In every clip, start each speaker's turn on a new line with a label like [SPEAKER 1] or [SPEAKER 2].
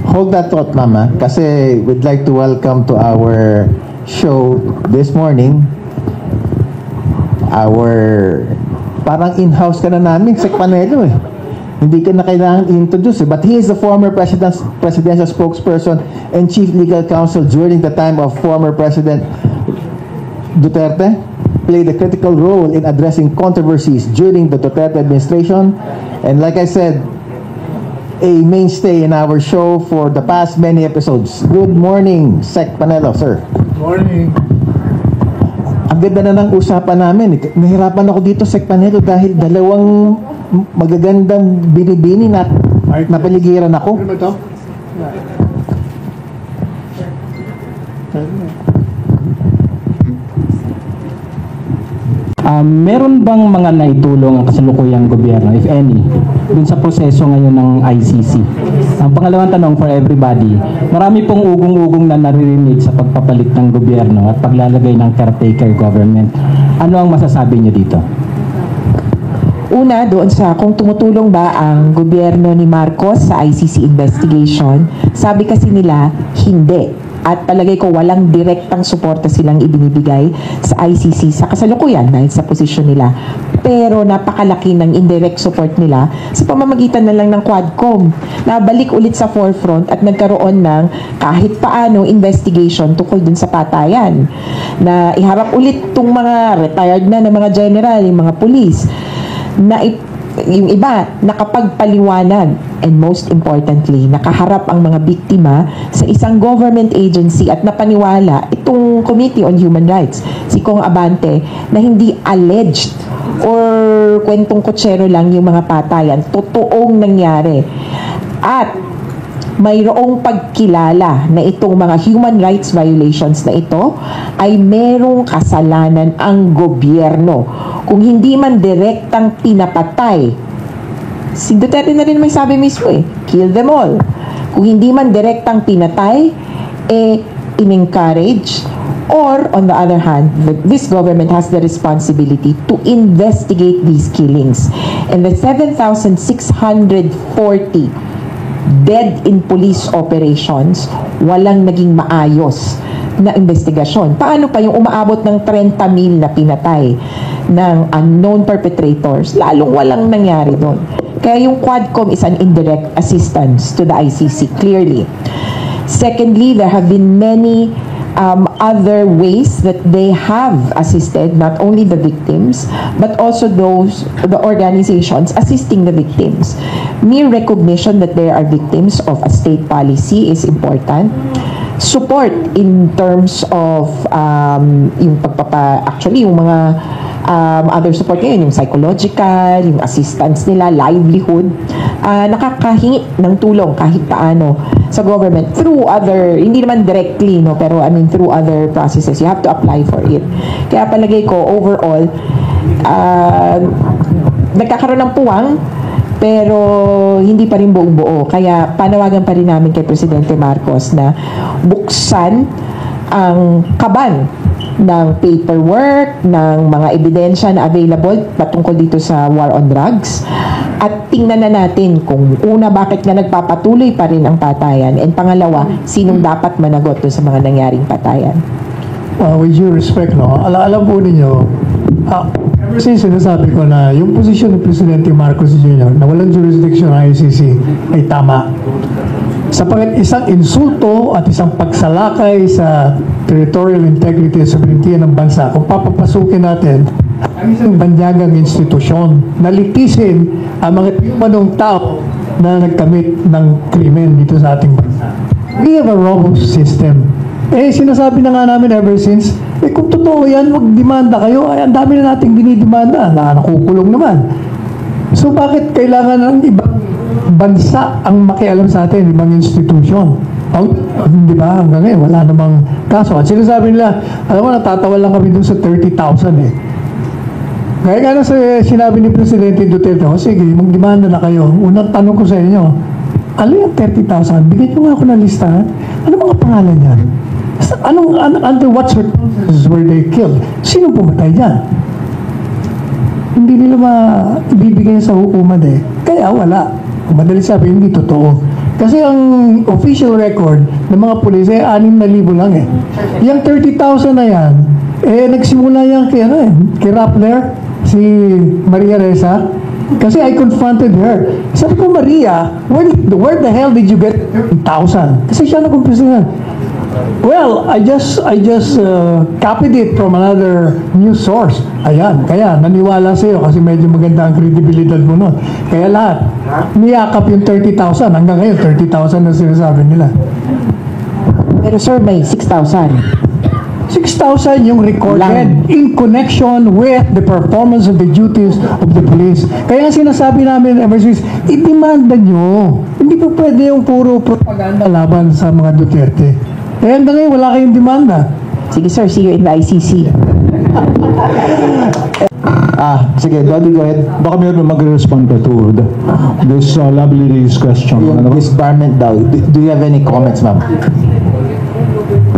[SPEAKER 1] Hold that thought, Mama, kasi we'd like to welcome to our show this morning our parang in-house ka na namin, Sec Panelo eh. Hindi ka na kailangan i-introduce but he is the former presidential spokesperson and chief legal counsel during the time of former President Duterte, played a critical role in addressing controversies during the Duterte administration, and like I said, a mainstay in our show for the past many episodes. Good morning, Sec Panelo, sir.
[SPEAKER 2] Good morning.
[SPEAKER 1] Ang ganda na ng usapan namin. Nahirapan ako dito, Sec Panelo, dahil dalawang magagandang binibini na napaligiran ako.
[SPEAKER 2] Ano ba ito?
[SPEAKER 3] Meron bang mga naitulong ang kasalukuyang gobyerno, if any, dun sa proseso ngayon ng ICC? Ang pangalawang tanong for everybody, marami pong ugong-ugong na naririnig sa pagpapalit ng gobyerno at paglalagay ng caretaker government. Ano ang masasabi niyo dito?
[SPEAKER 4] Una, doon sa kung tumutulong ba ang gobyerno ni Marcos sa ICC investigation, sabi kasi nila, hindi. At palagay ko walang direktang suporta silang ibinibigay sa ICC sa kasalukuyan dahil sa posisyon nila. Pero napakalaki ng indirect support nila sa pamamagitan na lang ng Quadcom. Nabalik ulit sa forefront at nagkaroon ng kahit paano investigation tungkol dun sa patayan. Na iharap ulit itong mga retired na mga general, yung mga police, na yung iba nakapagpaliwanag and most importantly nakaharap ang mga biktima sa isang government agency at napaniwala itong Committee on Human Rights, si Kong Abante, na hindi alleged or kwentong kutsero lang yung mga patayan, totoong nangyari at mayroong pagkilala na itong mga human rights violations na ito ay merong kasalanan ang gobyerno. Kung hindi man direktang pinapatay, si Duterte na rin may sabi mismo kill them all. Kung hindi man direktang pinatay, in-encourage, or on the other hand, this government has the responsibility to investigate these killings. And the 7,640 dead in police operations, walang naging maayos na investigasyon. Paano pa yung umaabot ng 30,000 na pinatay ng unknown perpetrators? Lalong walang nangyari doon. Kaya yung Quadcom is an indirect assistance to the ICC, clearly. Secondly, there have been many other ways that they have assisted not only the victims but also the organizations assisting the victims. Mere recognition that they are victims of a state policy is important. Support in terms of yung actually yung mga other support ngayon, yung psychological, yung assistance nila, livelihood, nakakahingi ng tulong kahit paano sa government through other, hindi naman directly, no, pero I mean through other processes. You have to apply for it. Kaya palagay ko, overall, nagkakaroon ng puwang, pero hindi pa rin buong buo. Kaya panawagan pa rin namin kay Presidente Marcos na buksan ang kaban ng paperwork, ng mga ebidensya na available patungkol dito sa war on drugs. At tingnan na natin kung una, bakit nga nagpapatuloy pa rin ang patayan, and pangalawa, sinong dapat managot sa mga nangyaring patayan.
[SPEAKER 2] With due respect, no, alam po ninyo, ever since sinasabi ko na yung posisyon ni Presidente Marcos Jr. na walang jurisdiction ng ICC ay tama. Sapagkat isang insulto at isang pagsalakay sa territorial integrity at sovereignty ng bansa kung papapasukin natin ang isang banyagang institusyon na litisin ang mga timanong tao na nagkamit ng krimen dito sa ating bansa. We have a robust system. Sinasabi na nga namin ever since, kung totoo yan, mag-demanda kayo, ay ang dami na nating dinidemanda na nakukulong naman. So bakit kailangan ng ibang bansa ang makialam sa atin, ibang institusyon? Di ba? Hanggang ngayon, wala namang kaso. At sinasabi nila, alam mo, natatawa lang kami dun sa 30,000 Kaya nga na sinabi ni Presidente Duterte, sige, mag-demanda na kayo. Unang tanong ko sa inyo, ano yung 30,000? Bigyan nyo nga ako ng listahan. Ano mga pangalan yan? Under what circumstances were they killed? Sino pumatay dyan? Hindi nila ibibigay sa hukuman Kaya wala. Kung madali sabi, hindi totoo. Kasi ang official record ng mga pulis ay 6,000 lang eh. Yung 30,000 na yan, nagsimula yan kay Rappler, si Maria Reza. Kasi I confronted her. Sabi ko, Maria, where the hell did you get 30,000? Kasi siya nag-umpisa yan. Well, I just copied it from another news source. Ayan, kaya naniwala sa'yo kasi medyo maganda ang credibility mo nun. Kaya lahat, niyakap yung 30,000. Hanggang ngayon, 30,000 na sinasabi nila.
[SPEAKER 4] Pero sir, may 6,000.
[SPEAKER 2] 6,000 yung recorded in connection with the performance of the duties of the police. Kaya ang sinasabi namin ever since, i-demanda nyo. Hindi po pwede yung puro propaganda laban sa mga Duterte. Eh hanggang ngayon, wala kayong demanda.
[SPEAKER 4] Sige sir, see you in the ICC.
[SPEAKER 1] Sige, Dodi, go ahead.
[SPEAKER 5] Baka meron mag-respond pa to this lovely lady's question.
[SPEAKER 1] Yung disbarment daw. Do you have any comments, ma'am?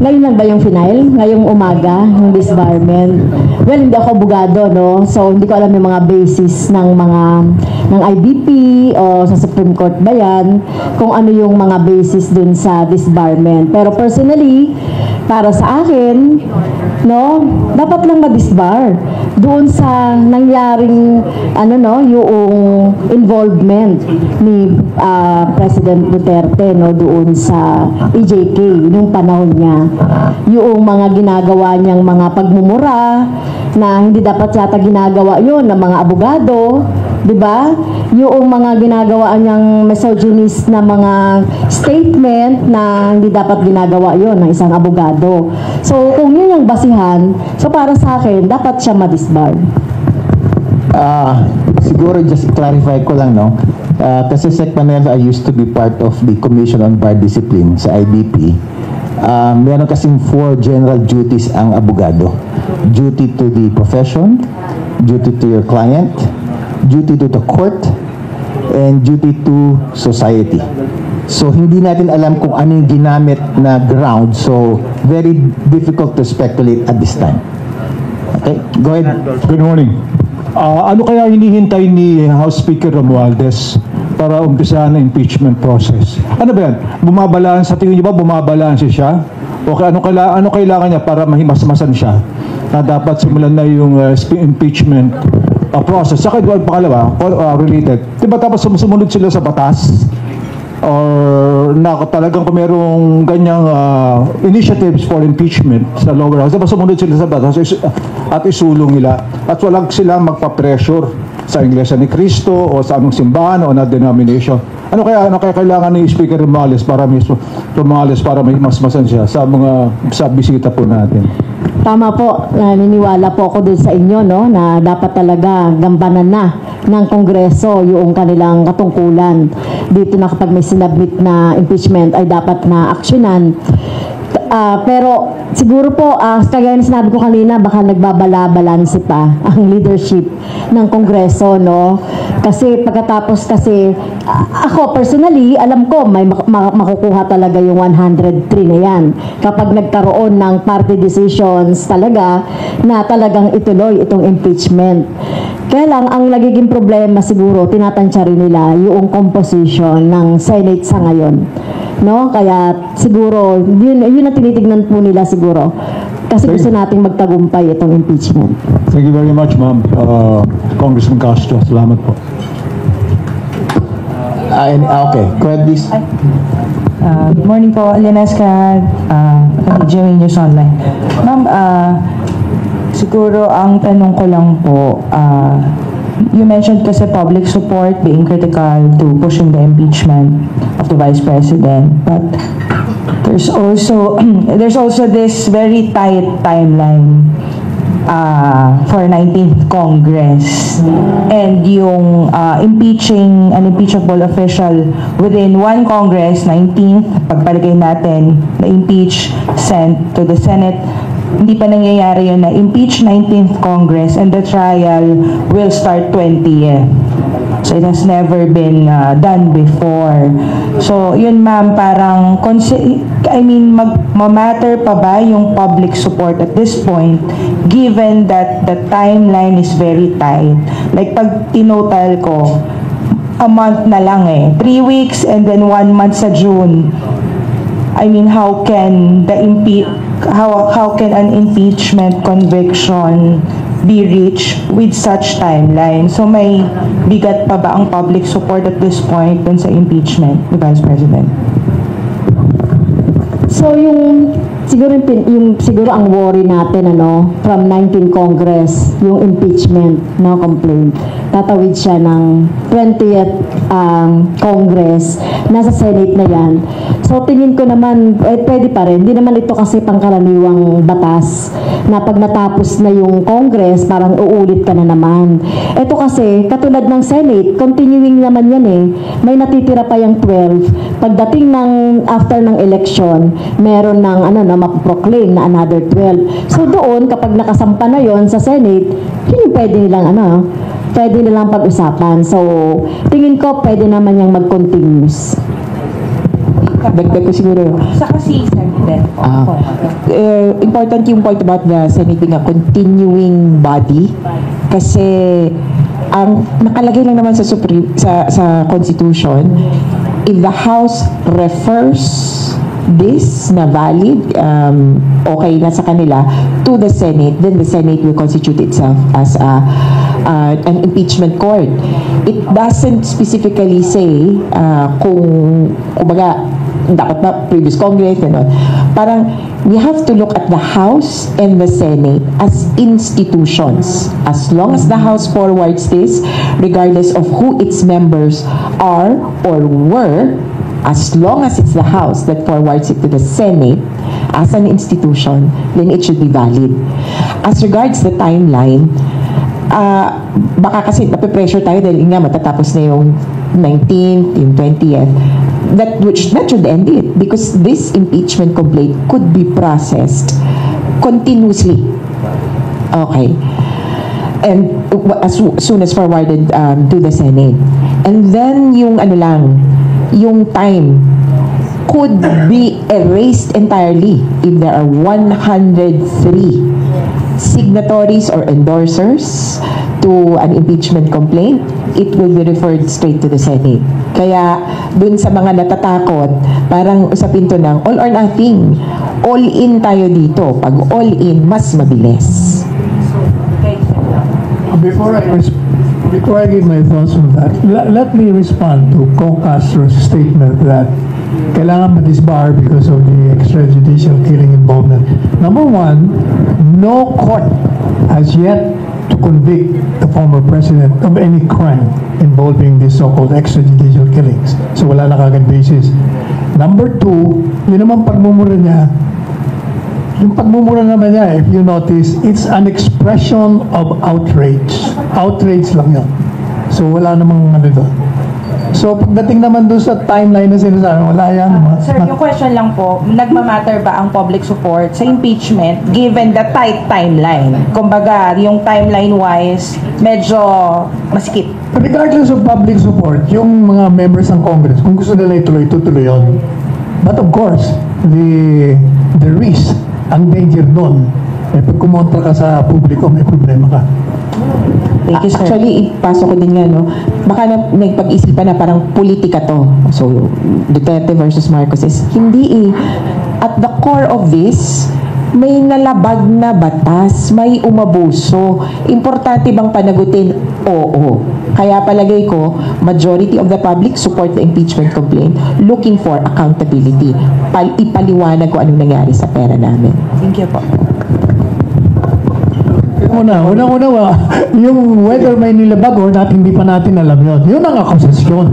[SPEAKER 6] Ngayon lang ba yung final? Ngayong umaga, yung disbarment? Well, hindi ako abogado, no? So, hindi ko alam yung mga basis ng IBP o sa Supreme Court ba yan, kung ano yung mga basis dun sa disbarment. Pero personally, para sa akin, no, dapat lang ma-disbar doon sa nangyaring yung involvement ni President Duterte, no, doon sa EJK nung panahon niya. Yung mga ginagawa niyang mga pagmumura na hindi dapat yata ginagawa yun ng mga abogado, di ba? Yung mga ginagawa niyang misogynist na mga statement na hindi dapat ginagawa yun ng isang abogado. So, kung yun yung basihan, so para sa akin, dapat siya ma-disbar.
[SPEAKER 1] Siguro just clarify ko lang, no? Kasi Sec Manila, I used to be part of the Commission on Bar Discipline sa IBP. Meron kasing 4 general duties ang abogado. Duty to the profession, duty to your client, duty to the court, and duty to society. So, hindi natin alam kung ano yung ginamit na ground. So, very difficult to speculate at this time. Okay, go ahead.
[SPEAKER 5] Good morning. Ano kaya hinihintay ni House Speaker Romualdez para umpisahan ang impeachment process? Ano ba yan? Bumabalaan sa tingin niyo ba bumabalaan siya? O ano kailangan niya para mahimasmasan siya na dapat simulan na yung impeachment process? Saka pangalawa, related. Diba dapat sumunod sila sa batas? Or talagang kung merong ganyang initiatives for impeachment sa lower house, diba sumunod sila sa batas at isulong nila at walang silang magpa-pressure sa Iglesia ni Cristo o sa anong simbahan o na denomination. Ano kaya kailangan ni Speaker Romales para masmasan siya sa bisita po natin?
[SPEAKER 6] Tama po, naniniwala po ako dun sa inyo, no, na dapat talaga gampanan na ng Kongreso yung kanilang katungkulan. Dito na kapag may sinabit na impeachment ay dapat na aksyonan. Pero siguro po, kagaya na sinabi ko kanina, baka nagbabala-balanse pa ang leadership ng Kongreso, no? Kasi pagkatapos ako personally, alam ko may makukuha talaga yung 103 na yan. Kapag nagkaroon ng party decisions talaga na talagang ituloy itong impeachment. Kaya lang, ang nagiging problema siguro, tinatansya rin nila yung composition ng Senate sa ngayon. No? Kaya siguro, yun ang tinitignan po nila siguro. Kasi gusto nating magtagumpay itong impeachment.
[SPEAKER 5] Thank you very much, ma'am. Congressman Castro, salamat po.
[SPEAKER 1] Okay, go ahead, please.
[SPEAKER 7] Good morning po, Lenesca, GMA News Online. Ma'am, siguro ang tanong ko lang po, you mentioned kasi public support being critical to pushing the impeachment of the Vice President, but there's also this very tight timeline for 19th Congress, and yung impeaching an impeachable official within one Congress, 19th, pagpalagay natin na impeach, sent to the Senate, hindi pa nangyayari yun na impeach 19th Congress and the trial will start 20th. So it has never been done before. So yun ma'am, parang ma-matter pa ba yung public support at this point given that the timeline is very tight? Like pag tinotal ko, a month na lang eh. 3 weeks and then 1 month sa June. I mean, how can an impeachment conviction be reached with such timeline? So may bigat pa ba ang public support at this point dun sa impeachment ni Vice President?
[SPEAKER 6] So siguro ang worry natin from 19 Congress, yung impeachment na complaint. Tatawid siya ng 20th Congress, nasa Senate na yan. So tingin ko naman pwede pa rin. Hindi naman ito kasi pangkaraniwang batas na pag natapos na yung Congress, parang uulit ka na naman. Ito kasi katulad ng Senate, continuing naman yan eh. May natitira pa yung 12. Pagdating ng after ng election, meron ng mapoproclaim na another 12. So doon, kapag nakasampa na yon sa Senate, yun yung pwede nilang pag-usapan. So, tingin ko pwede naman yung mag-continuous.
[SPEAKER 4] Dagdag ko siguro.
[SPEAKER 7] Sa kasi Senate.
[SPEAKER 4] Important yung point about the Senate being a continuing body kasi ang nakalagay lang naman sa Constitution, if the House refers this na valid, okay na sa kanila to the Senate, then the Senate will constitute itself as an impeachment court. It doesn't specifically say kung kumbaga dapat ba previous Congress, parang we have to look at the House and the Senate as institutions. As long as the House forwards this, regardless of who its members are or were, as long as it's the House that forwards it to the Senate as an institution, then it should be valid. As regards the timeline, baka kasi nape-pressure tayo dahil nga matatapos na yung 19th, yung 20th. That should end it because this impeachment complaint could be processed continuously. Okay. And as soon as forwarded to the Senate. And then yung yung time could be erased entirely if there are 103 signatories or endorsers to an impeachment complaint, it will be referred straight to the Senate. Kaya dun sa mga natatakot, parang usapin to ng all or nothing. All in tayo dito. Pag all in, mas mabilis.
[SPEAKER 2] Before I give my thoughts on that, let me respond to Kong Castro's statement that kailangan ma-disbar because of the extrajudicial killing involvement. Number one, no court has yet to convict the former president of any crime involving these so-called extrajudicial killings. So wala na kagad basis. Number two, yun naman pagmumura niya, yung pagmumura naman niya, if you notice, it's an expression of outrage. Outrage lang yun. So wala namang doon. So pagdating naman doon sa timeline na sinasabi, wala yan.
[SPEAKER 7] Sir, yung question lang po, nagmamatter ba ang public support sa impeachment given the tight timeline? Kumbaga, yung timeline-wise, medyo masikip.
[SPEAKER 2] Regardless of public support, yung mga members ng Congress, kung gusto nila ituloy, tutuloy yun. But of course, the risk, ang danger doon, pag kumontra ka sa publiko, may problema ka.
[SPEAKER 4] Thank you, sir. Actually, ipasok ko din nga, baka nagpag-isipan na parang politika to. So, Duterte versus Marcos is hindi At the core of this, may nalabag na batas, may umabuso. Importante bang panagutin? Oo. Kaya palagay ko, majority of the public support the impeachment complaint looking for accountability. Ipaliwanag ko anong nangyari sa pera namin.
[SPEAKER 7] Thank you po.
[SPEAKER 2] Una, yung whether may nilabag or not, hindi pa natin alam yun. Yun ang akusasyon.